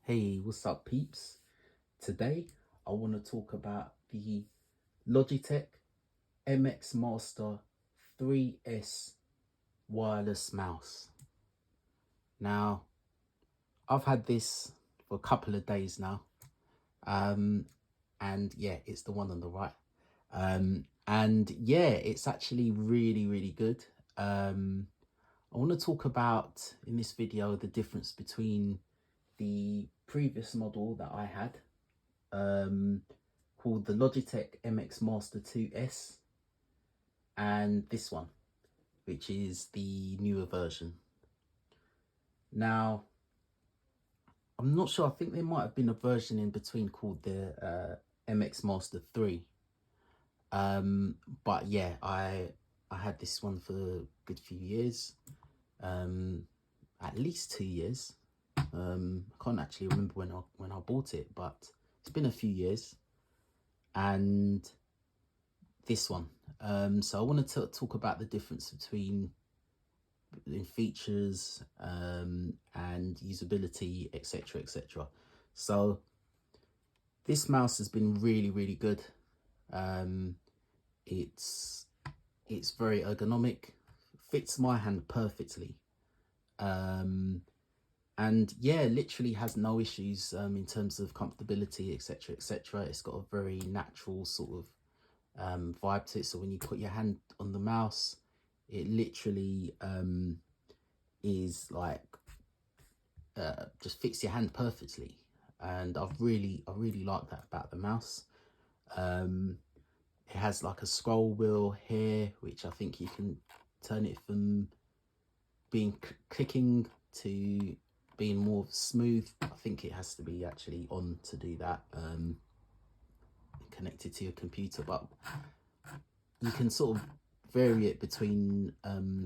Hey, what's up, peeps? Today, I want to talk about the Logitech MX Master 3S wireless mouse. Now, I've had this for a couple of days now, and yeah, it's the one on the right. And yeah, it's actually really good. I want to talk about in this video the difference between the previous model that I had, called the Logitech MX Master 2S, and this one, which is the newer version. Now, I'm not sure, I think there might have been a version in between called the MX Master 3. But yeah, I had this one for a good few years, at least 2 years. I can't actually remember when I bought it, but it's been a few years. And this one, so I wanted to talk about the difference between in features and usability, etc. So this mouse has been really good. It's very ergonomic, fits my hand perfectly, and yeah, literally has no issues in terms of comfortability, etc. It's got a very natural sort of vibe to it. So when you put your hand on the mouse, it literally is like just fits your hand perfectly, and I really like that about the mouse. It has like a scroll wheel here, which I think you can turn it from being clicking to being more smooth. I think it has to be actually on to do that, connected to your computer, but you can sort of vary it between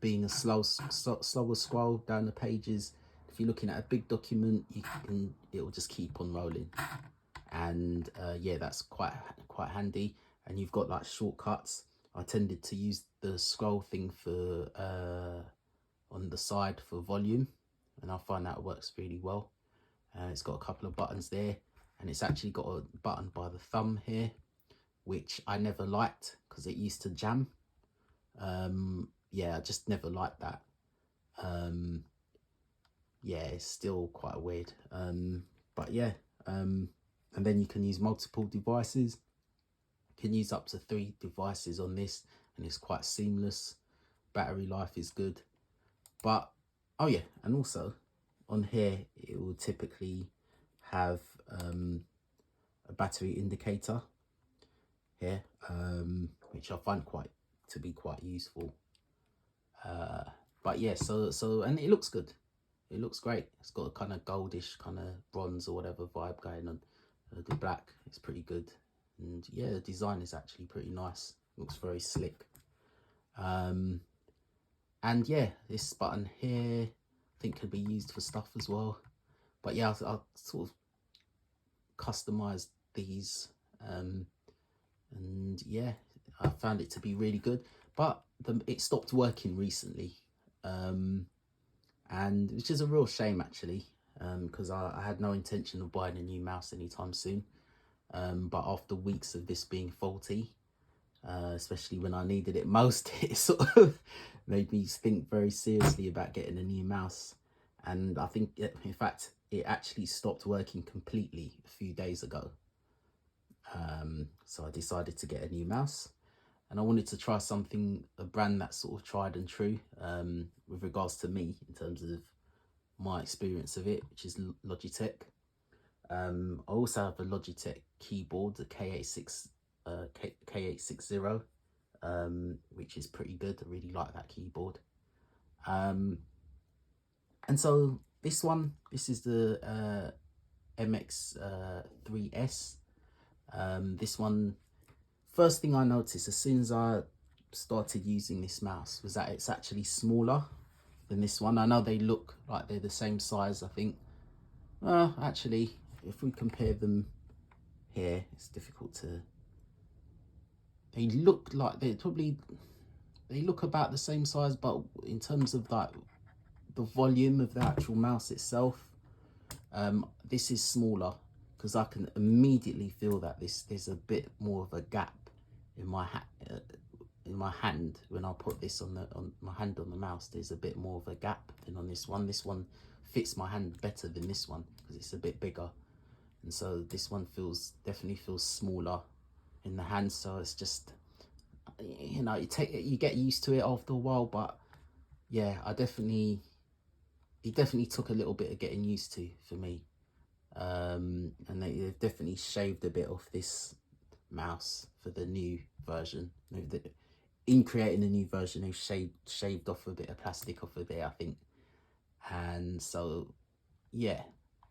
being a slower scroll down the pages. If you're looking at a big document, it will just keep on rolling, and yeah, that's quite handy. And you've got like shortcuts. I tended to use the scroll thing for on the side for volume, and I find that it works really well. It's got a couple of buttons there, and it's actually got a button by the thumb here, which I never liked because it used to jam. Yeah, I just never liked that. Yeah, it's still quite weird. But yeah, and then you can use multiple devices. You can use up to 3 devices on this, and it's quite seamless. Battery life is good. But oh yeah, and also on here it will typically have a battery indicator here, which I find to be quite useful. But yeah, so and it looks good. It looks great. It's got a kind of goldish, kind of bronze or whatever vibe going on. The black is pretty good, and yeah, the design is actually pretty nice. Looks very slick. And yeah, this button here I think could be used for stuff as well. But yeah, I'll sort of customized these, and yeah, I found it to be really good. But it stopped working recently, and which is a real shame actually, because I had no intention of buying a new mouse anytime soon. But after weeks of this being faulty, especially when I needed it most, it sort of made me think very seriously about getting a new mouse. And I think, in fact, it actually stopped working completely a few days ago. So I decided to get a new mouse, and I wanted to try something, a brand that's sort of tried and true, with regards to me in terms of my experience of it, which is Logitech. I also have a Logitech keyboard, the K860, which is pretty good. I really like that keyboard. And so this is the MX 3S. This one, first thing I noticed as soon as I started using this mouse was that it's actually smaller than this one. I know they look like they're the same size, I think. Actually, if we compare them here, it's difficult to... They look like they look about the same size, but in terms of like the volume of the actual mouse itself, This is smaller because I can immediately feel that there's a bit more of a gap in my hand when I put this on my hand on the mouse. There's a bit more of a gap than on this one. This one fits my hand better than this one because it's a bit bigger, and so this one definitely feels smaller in the hand. So it's just, you know, you get used to it after a while, but yeah, it definitely took a little bit of getting used to for me. And they've definitely shaved a bit off this mouse for the new version. In creating a new version, they've shaved off a bit of plastic off of there, I think. And so, yeah,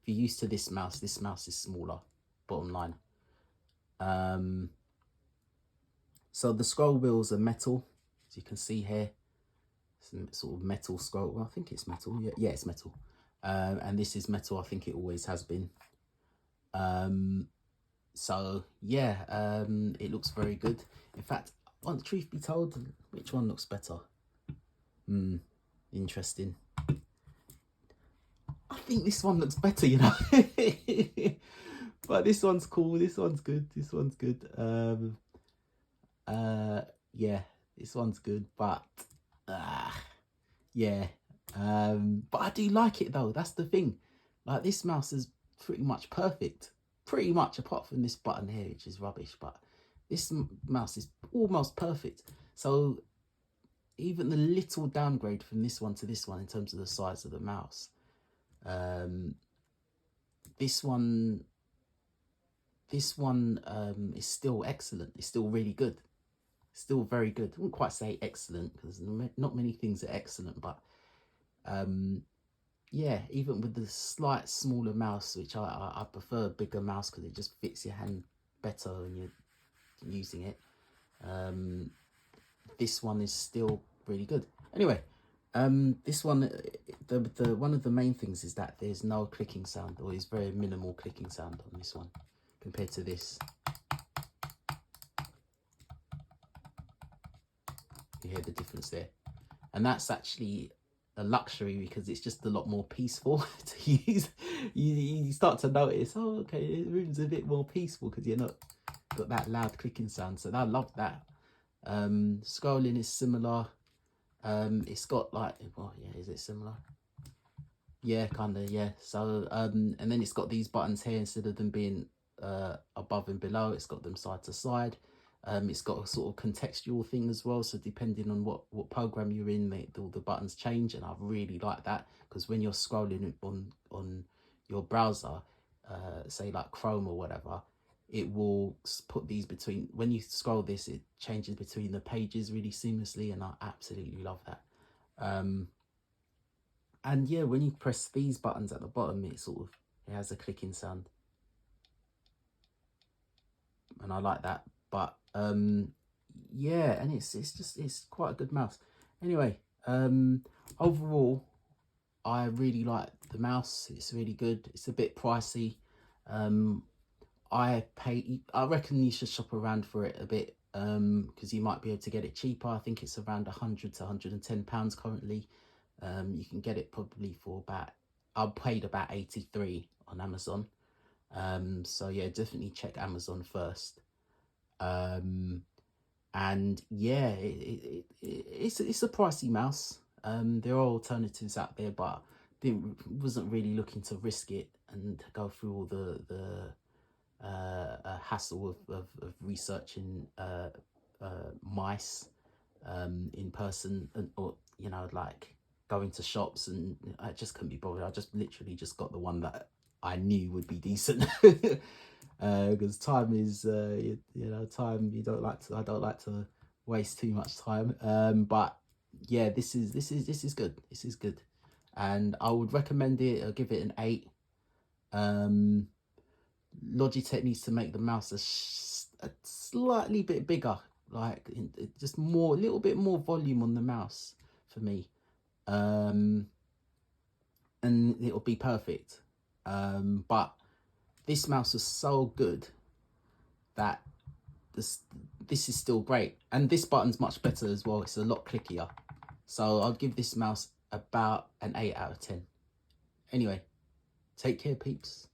if you're used to this mouse is smaller, bottom line. So the scroll wheels are metal, as you can see here. Some sort of metal scroll. Well, I think it's metal. Yeah, it's metal. And this is metal. I think it always has been. So yeah, it looks very good. In fact, on the truth be told, which one looks better? Interesting. I think this one looks better, you know. But this one's cool. This one's good. This one's good. Yeah, this one's good. But yeah. But I do like it though. That's the thing. Like, this mouse is pretty much perfect. Pretty much, apart from this button here, which is rubbish. But this mouse is almost perfect. So even the little downgrade from this one to this one in terms of the size of the mouse, this one is still excellent. It's still really good. Still very good. I wouldn't quite say excellent because not many things are excellent, but yeah, even with the slight smaller mouse, which I prefer a bigger mouse because it just fits your hand better when you're using it. This one is still really good. Anyway, this one, the one of the main things is that there's no clicking sound, or is very minimal clicking sound on this one compared to this. You hear the difference there, and that's actually a luxury because it's just a lot more peaceful to use. You start to notice, oh, okay, the room's a bit more peaceful because you're not got that loud clicking sound. So I love that. Scrolling is similar. It's got like, well, yeah, is it similar? Yeah, kind of, yeah. So and then it's got these buttons here, instead of them being above and below, it's got them side to side. It's got a sort of contextual thing as well, so depending on what program you're in, all the buttons change, and I really like that because when you're scrolling on your browser, say like Chrome or whatever, it will put these between, when you scroll this, it changes between the pages really seamlessly, and I absolutely love that. And yeah, when you press these buttons at the bottom, it has a clicking sound, and I like that. But yeah, and it's quite a good mouse. Anyway, overall, I really like the mouse. It's really good. It's a bit pricey. I reckon you should shop around for it a bit, because you might be able to get it cheaper. I think it's around £100 to £110 currently. You can get it probably for I paid about 83 on Amazon. So yeah, definitely check Amazon first. And yeah, it's a pricey mouse. There are alternatives out there, but wasn't really looking to risk it and go through all the hassle of researching mice in person, or you know, like going to shops, and I just couldn't be bothered. I just literally just got the one that I knew would be decent. Because time is you know, time, I don't like to waste too much time. But yeah, this is good. This is good, and I would recommend it. I'll give it an 8. Logitech needs to make the mouse a slightly bit bigger, like just a little bit more volume on the mouse for me, and it'll be perfect. But this mouse is so good that this is still great, and this button's much better as well. It's a lot clickier, so I'll give this mouse about an 8 out of 10. Anyway, Take care, peeps.